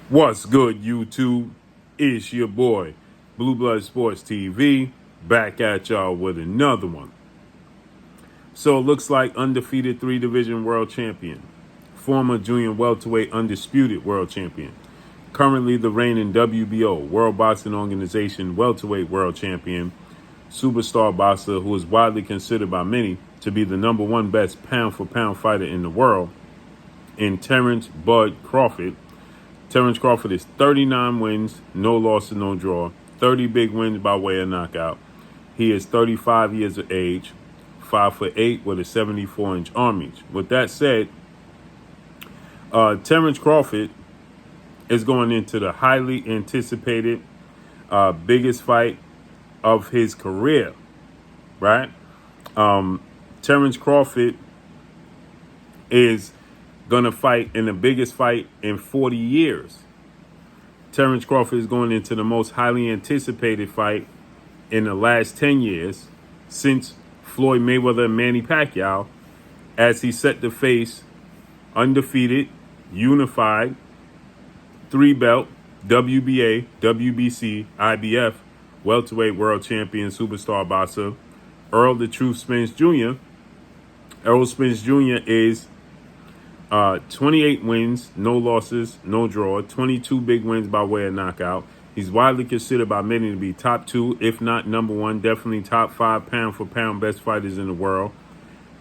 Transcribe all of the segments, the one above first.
What's good, YouTube? It's your boy, Blue Blood Sports TV, back at y'all with another one. So it looks like undefeated 3-division world champion, former junior welterweight undisputed world champion, currently the reigning WBO, World Boxing Organization welterweight world champion, superstar boxer who is widely considered by many to be the number one best pound-for-pound fighter in the world, in Terence Bud Crawford. Terence Crawford is 39 wins, no loss and no draw, 30 big wins by way of knockout. He is 35 years of age, 5'8" with a 74-inch arm reach. With that said, Terence Crawford is going into the highly anticipated biggest fight of his career, right? Terence Crawford is going to fight in the biggest fight in 40 years. Terence Crawford is going into the most highly anticipated fight in the last 10 years since Floyd Mayweather and Manny Pacquiao, as he set to face undefeated, unified, 3-belt, WBA, WBC, IBF, welterweight world champion, superstar boxer, Earl the Truth Spence Jr. Errol Spence Jr. is 28 wins, no losses, no draw, 22 big wins by way of knockout. He's widely considered by many to be top 2, if not number 1, definitely top 5 pound-for-pound best fighters in the world.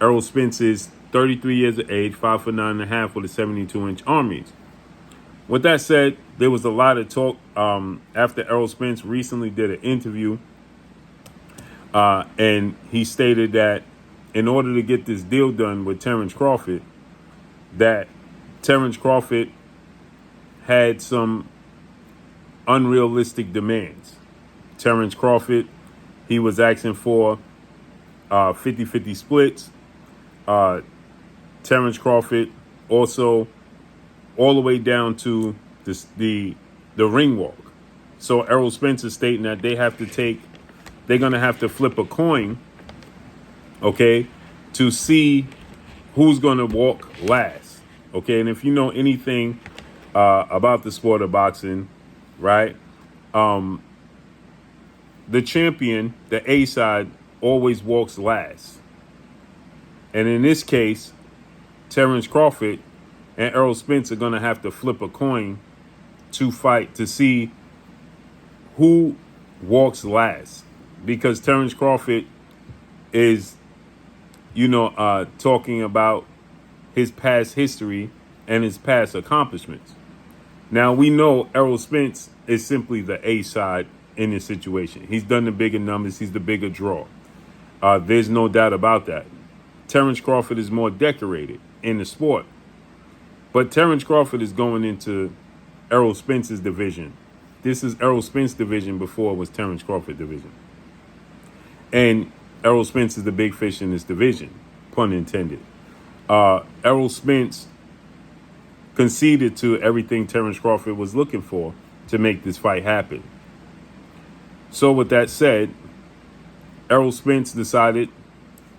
Errol Spence is 33 years of age, 5'9.5" with a 72-inch arm reach. With that said, there was a lot of talk after Errol Spence recently did an interview, and he stated that in order to get this deal done with Terence Crawford, that Terence Crawford had some unrealistic demands. Terence Crawford, he was asking for 50-50 splits. Terence Crawford also all the way down to the ring walk. So Errol Spence is stating that they're going to have to flip a coin, okay, to see who's going to walk last. Okay, and if you know anything about the sport of boxing, right, the champion, the A side, always walks last. And in this case, Terence Crawford and Errol Spence are going to have to flip a coin to fight to see who walks last. Because Terence Crawford is, talking about his past history and his past accomplishments. Now, we know Errol Spence is simply the A side in this situation. He's done the bigger numbers. He's the bigger draw. There's no doubt about that. Terence Crawford is more decorated in the sport. But Terence Crawford is going into Errol Spence's division. This is Errol Spence's division before it was Terence Crawford's division. And Errol Spence is the big fish in this division, pun intended. Errol Spence conceded to everything Terence Crawford was looking for to make this fight happen. So with that said, Errol Spence decided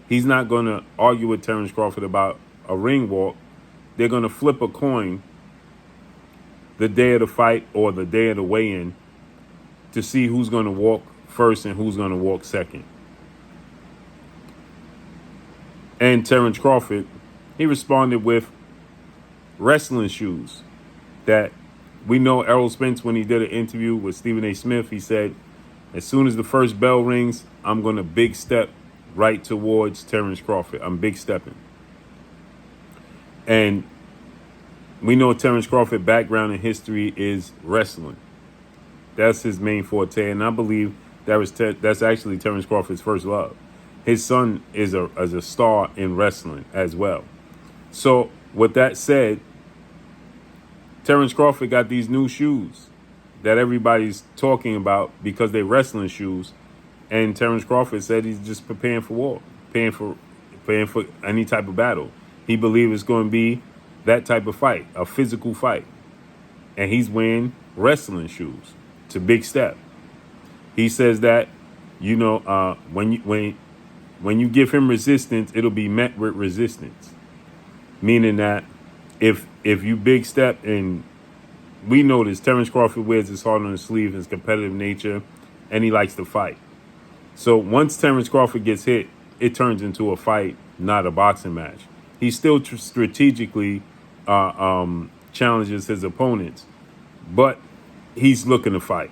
he's not going to argue with Terence Crawford about a ring walk. They're going to flip a coin the day of the fight or the day of the weigh-in to see who's going to walk first and who's going to walk second. And Terence Crawford, he responded with wrestling shoes. That we know Errol Spence, when he did an interview with Stephen A. Smith, he said, as soon as the first bell rings, I'm going to big step right towards Terence Crawford. I'm big stepping. And we know Terence Crawford's background and history is wrestling. That's his main forte, and I believe that's actually Terence Crawford's first love. His son is a star in wrestling as well. So with that said, Terence Crawford got these new shoes that everybody's talking about because they're wrestling shoes. And Terence Crawford said he's just preparing for war, preparing for any type of battle. He believes it's going to be that type of fight, a physical fight. And he's wearing wrestling shoes. It's a big step. He says that, when you give him resistance, it'll be met with resistance. Meaning that if you big step and we know this. Terence Crawford wears his heart on his sleeve, his competitive nature, and he likes to fight. So once Terence Crawford gets hit, it turns into a fight, not a boxing match. He still strategically challenges his opponents, but he's looking to fight.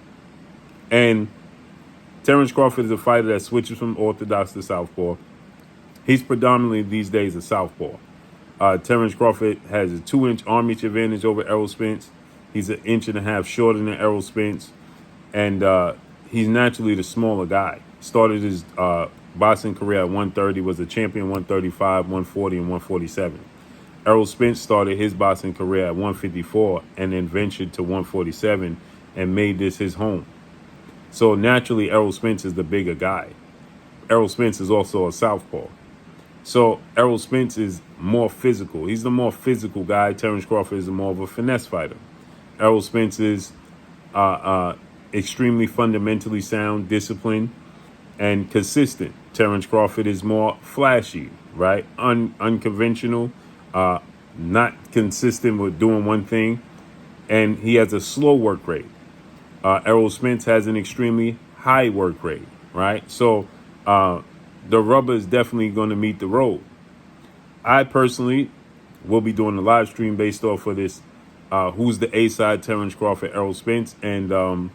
And Terence Crawford is a fighter that switches from orthodox to southpaw. He's predominantly these days a southpaw. Terence Crawford has a 2-inch arm reach advantage over Errol Spence. He's an inch and a half shorter than Errol Spence. And he's naturally the smaller guy. Started his boxing career at 130, was a champion 135, 140, and 147. Errol Spence started his boxing career at 154 and then ventured to 147 and made this his home. So naturally, Errol Spence is the bigger guy. Errol Spence is also a southpaw. So Errol Spence is more physical. He's the more physical guy. Terence Crawford is more of a finesse fighter. Errol Spence is extremely fundamentally sound, disciplined, and consistent. Terence Crawford is more flashy, right? Unconventional, not consistent with doing one thing, and he has a slow work rate. Errol Spence has an extremely high work rate, right? So the rubber is definitely going to meet the road. I personally will be doing a live stream based off of this. Who's the A-side, Terence Crawford, Errol Spence, and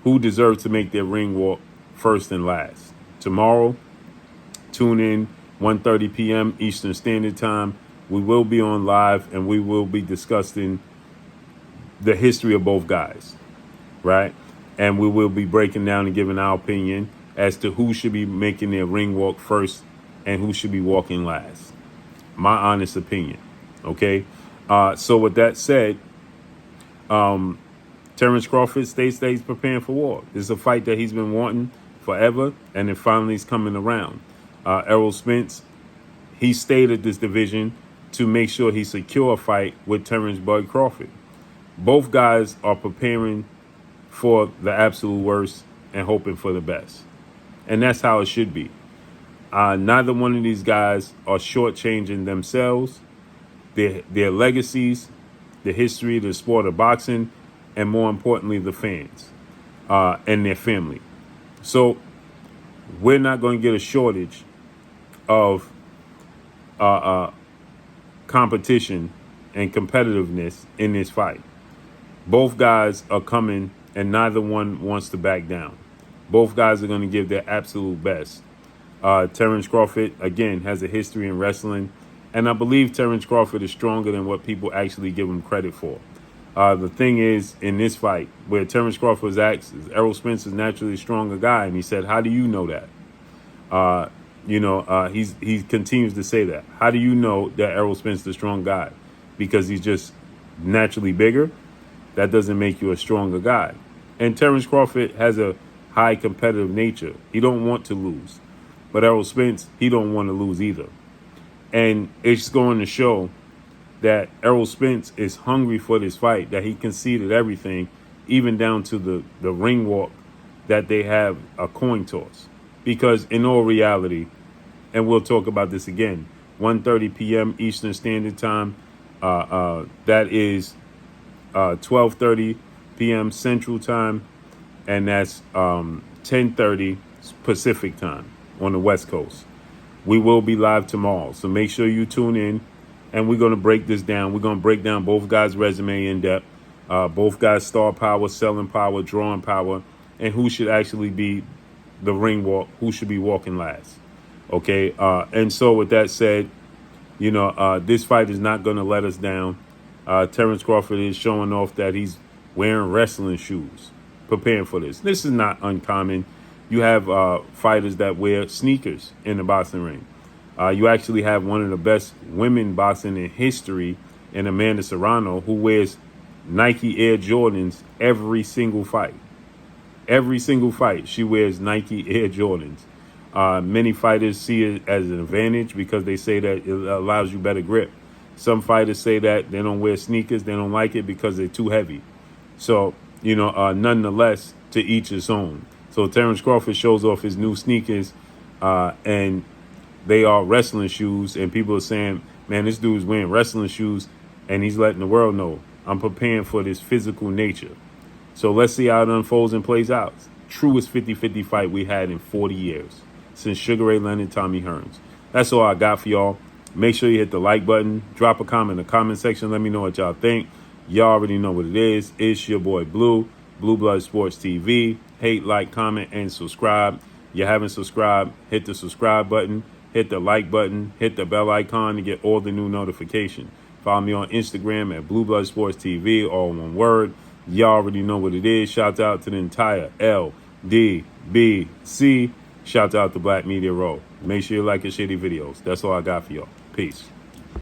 who deserves to make their ring walk first and last. Tomorrow, tune in, 1:30 p.m. Eastern Standard Time. We will be on live, and we will be discussing the history of both guys, right? And we will be breaking down and giving our opinion as to who should be making their ring walk first and who should be walking last. My honest opinion, okay? So with that said, Terence Crawford states that he's preparing for war. This is a fight that he's been wanting forever, and it finally is coming around. Errol Spence, he stayed at this division to make sure he secure a fight with Terence Bud Crawford. Both guys are preparing for the absolute worst and hoping for the best. And that's how it should be. Neither one of these guys are shortchanging themselves, their legacies, the history, the sport of boxing, and more importantly, the fans and their family. So we're not going to get a shortage of competition and competitiveness in this fight. Both guys are coming, and neither one wants to back down. Both guys are going to give their absolute best. Terence Crawford, again, has a history in wrestling, and I believe Terence Crawford is stronger than what people actually give him credit for. The thing is, in this fight, where Terence Crawford was asked, Errol Spence is naturally a stronger guy, and he said, how do you know that? He continues to say that. How do you know that Errol Spence is a strong guy? Because he's just naturally bigger? That doesn't make you a stronger guy. And Terence Crawford has a high competitive nature. He don't want to lose. But Errol Spence, he don't want to lose either. And it's going to show that Errol Spence is hungry for this fight, that he conceded everything, even down to the ring walk, that they have a coin toss. Because in all reality, and we'll talk about this again, 1:30 p.m. Eastern Standard Time, that is 12:30 p.m. Central Time, and that's 10:30 Pacific Time on the West Coast. We will be live tomorrow, so make sure you tune in, and we're going to break this down. We're going to break down both guys' resume in depth, both guys' star power, selling power, drawing power, and who should actually be the ring walk, who should be walking last. Okay, and so with that said, this fight is not going to let us down. Terence Crawford is showing off that he's wearing wrestling shoes, preparing for this. This is not uncommon. You have fighters that wear sneakers in the boxing ring. You actually have one of the best women boxing in history in Amanda Serrano, who wears Nike Air Jordans every single fight. Every single fight, she wears Nike Air Jordans. Many fighters see it as an advantage because they say that it allows you better grip. Some fighters say that they don't wear sneakers, they don't like it because they're too heavy. So, nonetheless, to each his own. So Terence Crawford shows off his new sneakers, and they are wrestling shoes. And people are saying, man, this dude's wearing wrestling shoes, and he's letting the world know I'm preparing for this physical nature. So let's see how it unfolds and plays out. Truest 50-50 fight we had in 40 years since Sugar Ray Leonard, Tommy Hearns. That's all I got for y'all. Make sure you hit the like button. Drop a comment in the comment section. Let me know what y'all think. Y'all already know what it is. It's your boy Blue, Blue Blood Sports TV. Hate, like, comment, and subscribe. You haven't subscribed, hit the subscribe button. Hit the like button. Hit the bell icon to get all the new notifications. Follow me on Instagram at Blue Blood Sports TV, all one word. Y'all already know what it is. Shout out to the entire LDBC. Shout out to Black Media Row. Make sure you like and share the videos. That's all I got for y'all. Peace.